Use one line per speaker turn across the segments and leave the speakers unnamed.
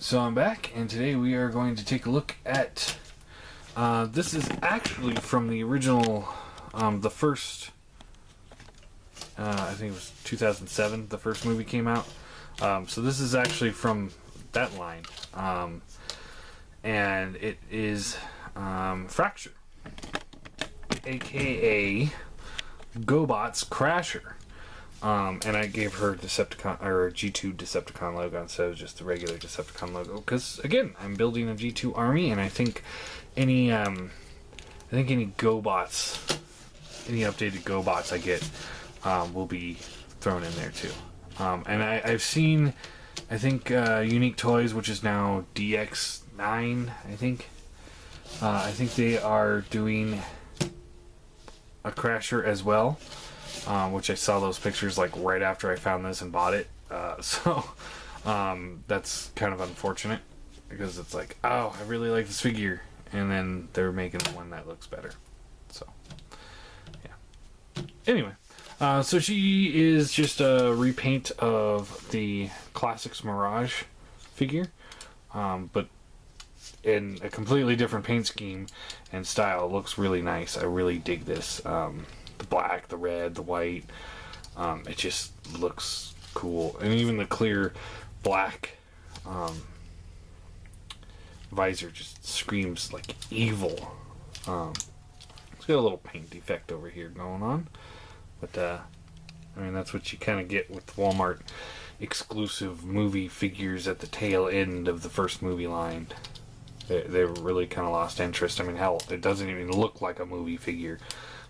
So I'm back, and today we are going to take a look at, this is actually from the original, the first, I think it was 2007, the first movie came out. So this is actually from that line, and it is Fracture, aka Gobot's Crasher. And I gave her Decepticon, or G2 Decepticon logo instead of just the regular Decepticon logo, because again, I'm building a G2 army, and I think any Gobots, any updated Gobots I get, will be thrown in there too. And I've seen, I think Unique Toys, which is now DX9, I think they are doing a Crasher as well. Which I saw those pictures like right after I found this and bought it. So that's kind of unfortunate, because it's like, oh, I really like this figure, and then they're making one that looks better. So yeah. Anyway, so she is just a repaint of the Classics Mirage figure, but in a completely different paint scheme and style. It looks really nice. I really dig this. The black, the red, the white, it just looks cool. And even the clear black visor just screams like evil. It's got a little paint defect over here going on, but I mean, that's what you kind of get with Walmart exclusive movie figures at the tail end of the first movie line. They really kind of lost interest. I mean, hell, it doesn't even look like a movie figure,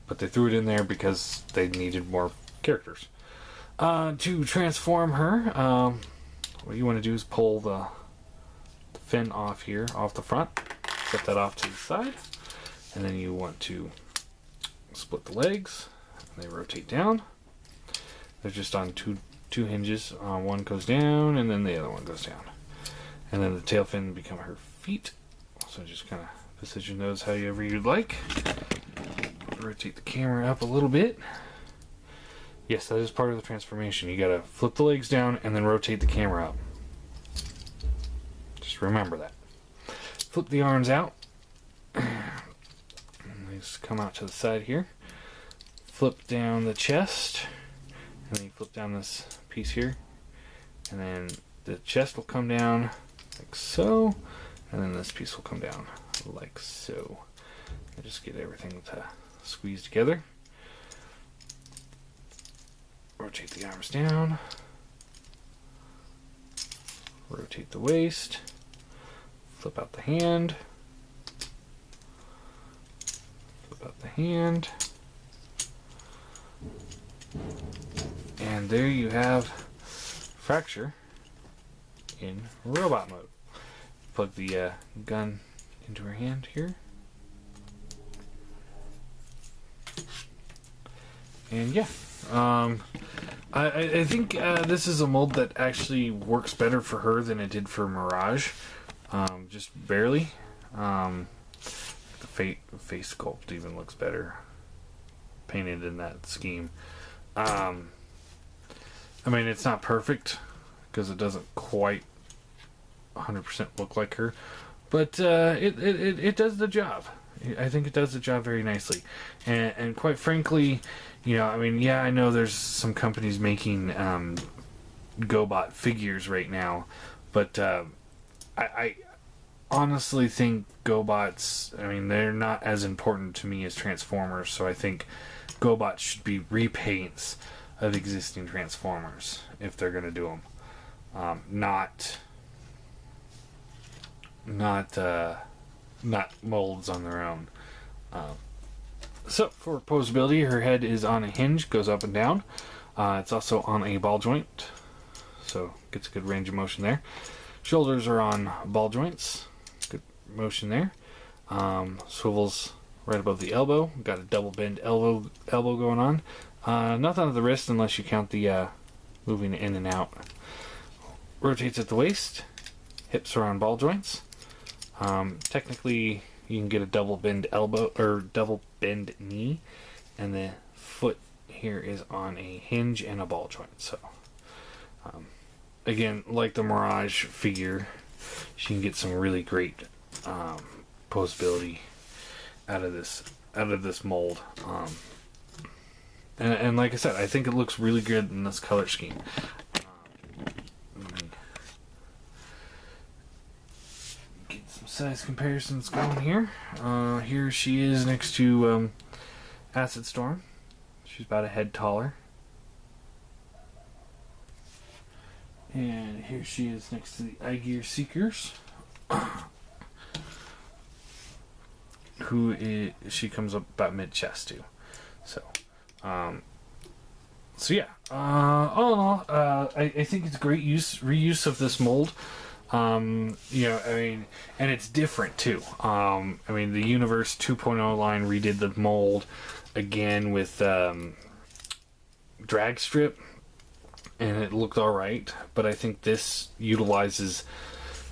but they threw it in there because they needed more characters. To transform her, what you want to do is pull the fin off here, off the front, set that off to the side, and then you want to split the legs, and they rotate down. They're just on two hinges. One goes down, and then the other one goes down. And then the tail fin become her feet. So just kind of position those however you'd like. Rotate the camera up a little bit. Yes, that is part of the transformation. You gotta flip the legs down and then rotate the camera up. Just remember that. Flip the arms out. And they just come out to the side here. Flip down the chest. And then you flip down this piece here. And then the chest will come down like so. And then this piece will come down like so. I just get everything to squeeze together. Rotate the arms down. Rotate the waist. Flip out the hand. Flip out the hand. And there you have Fracture in robot mode. Plug the gun into her hand here. And yeah, I think this is a mold that actually works better for her than it did for Mirage, just barely. The face sculpt even looks better painted in that scheme. I mean, it's not perfect because it doesn't quite 100% look like her, but it does the job. I think it does the job very nicely, and quite frankly, you know, I mean, yeah, I know there's some companies making Gobot figures right now, but I honestly think Gobots, I mean, they're not as important to me as Transformers, so I think Gobots should be repaints of existing Transformers if they're going to do them, not molds on their own. So for posability, her head is on a hinge, goes up and down. It's also on a ball joint, so gets a good range of motion there. Shoulders are on ball joints, good motion there. Swivels right above the elbow. Got a double bend elbow going on. Nothing on the wrist unless you count the moving in and out. Rotates at the waist. Hips are on ball joints. Technically, you can get a double bend elbow or double bend knee, and the foot here is on a hinge and a ball joint. So again, like the Mirage figure, she can get some really great posability out of this mold. And like I said, I think it looks really good in this color scheme. Let me get some size comparisons going here. Here she is next to Acid Storm. She's about a head taller. And here she is next to the Eye Seekers. She comes up about mid-chest too. So yeah. All in all, I think it's great reuse of this mold. You know, I mean, and it's different too. I mean, the Universe 2.0 line redid the mold again with drag strip, and it looked all right. But I think this utilizes,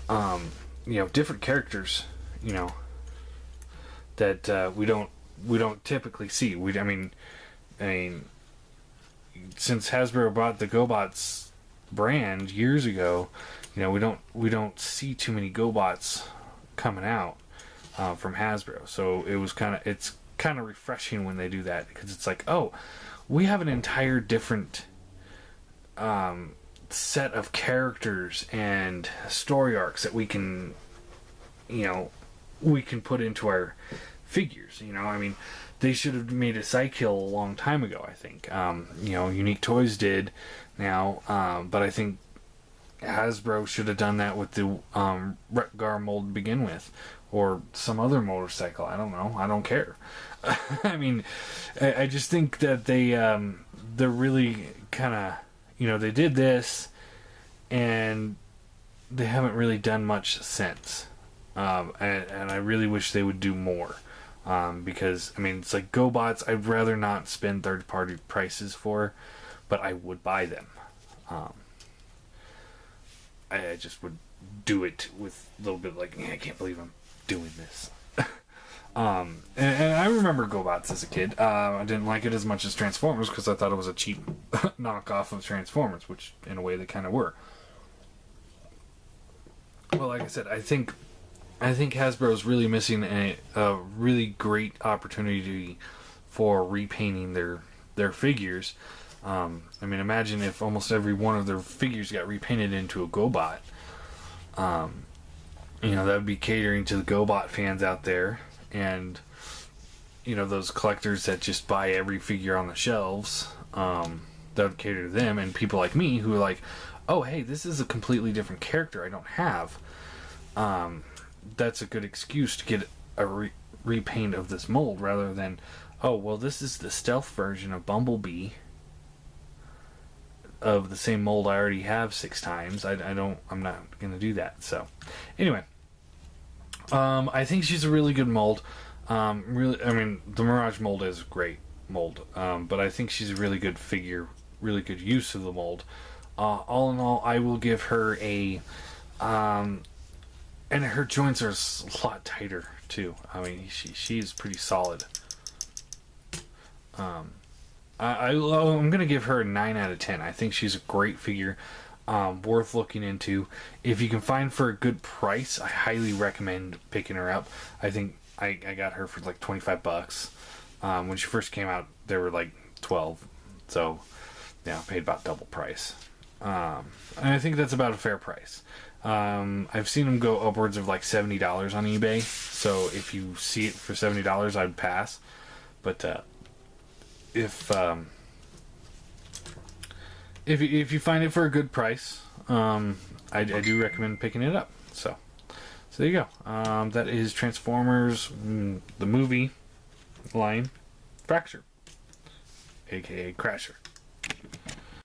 you know, different characters, you know, that we don't typically see. I mean, since Hasbro bought the GoBots brand years ago, you know, we don't see too many GoBots coming out from Hasbro. So it's kind of refreshing when they do that, because it's like, oh, we have an entire different set of characters and story arcs that we can, you know, put into our figures. You know, I mean, they should have made a Psykill a long time ago, I think. You know, Unique Toys did now, but I think Hasbro should have done that with the Retgar mold to begin with, or some other motorcycle. I don't know. I don't care. I mean, I just think that they're really kind of, you know, they did this, and they haven't really done much since. And I really wish they would do more. Because, I mean, it's like GoBots, I'd rather not spend third-party prices for, but I would buy them. I just would do it with a little bit like, I can't believe I'm doing this. And I remember GoBots as a kid. I didn't like it as much as Transformers because I thought it was a cheap knockoff of Transformers, which in a way they kind of were. Well, like I said, I think Hasbro is really missing a really great opportunity for repainting their figures. I mean, imagine if almost every one of their figures got repainted into a GoBot. You know, that would be catering to the GoBot fans out there, and you know, those collectors that just buy every figure on the shelves. That would cater to them, and people like me who are like, oh, hey, this is a completely different character I don't have. That's a good excuse to get a repaint of this mold, rather than, oh, well, this is the stealth version of Bumblebee of the same mold I already have 6 times. I'm not gonna do that. So anyway, I think she's a really good mold. Really, I mean, the Mirage mold is a great mold, but I think she's a really good figure, really good use of the mold. All in all, I will give her a and her joints are a lot tighter too. I mean, she's pretty solid. I'm gonna give her a 9 out of 10. I think she's a great figure, worth looking into. If you can find for a good price, I highly recommend picking her up. I think I got her for like $25. When she first came out, they were like $12. So yeah, I paid about double price. And I think that's about a fair price. I've seen them go upwards of like $70 on eBay. So if you see it for $70, I'd pass. But if you find it for a good price, I do recommend picking it up. So there you go. That is Transformers, the movie line, Fracture, aka Crasher.